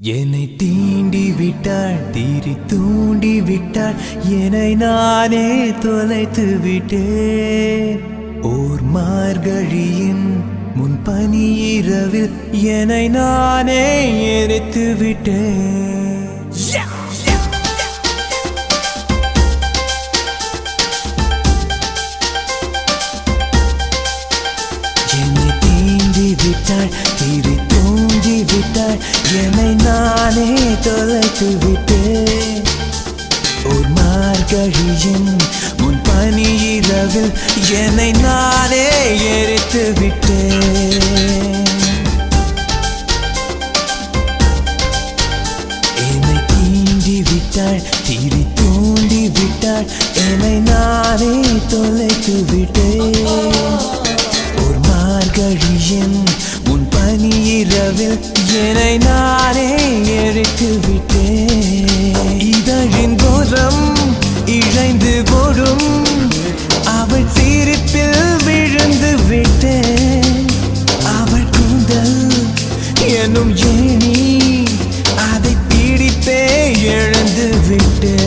என்னை தீண்டி விட்டாள் தீரி தூண்டி விட்டாள் என்னை நானே தொலைத்து விட்டேன். ஓர் மார்கழியின் முன்பனி இரவில் என்னை நானே எரித்து விட்டேன். என்னை தீண்டி விட்டாள் தீரி தூண்டி விட்டாள் என்னை நானே தொலைத்து விட்டேன். ஒரு மார்கழியின் முன்பனி இரவில் என்னை நானே எரித்து விட்டேன். என்னை தீண்டி விட்டாள் தீரி தூண்டி விட்டாள் என்னை நானே தொலைத்து விட்டேன். ஒரு மார்கழியின் முன்பனி இரவில் என்னை நானே எரித்து விட்டேன். இதழின் போரம் இழைந்து போடும் அவள் சிரிப்பில் விழுந்து விட்டேன். அவள் கூந்தல் எனும் ஏணி அதை பிடித்தே எழுந்து விட்டேன்.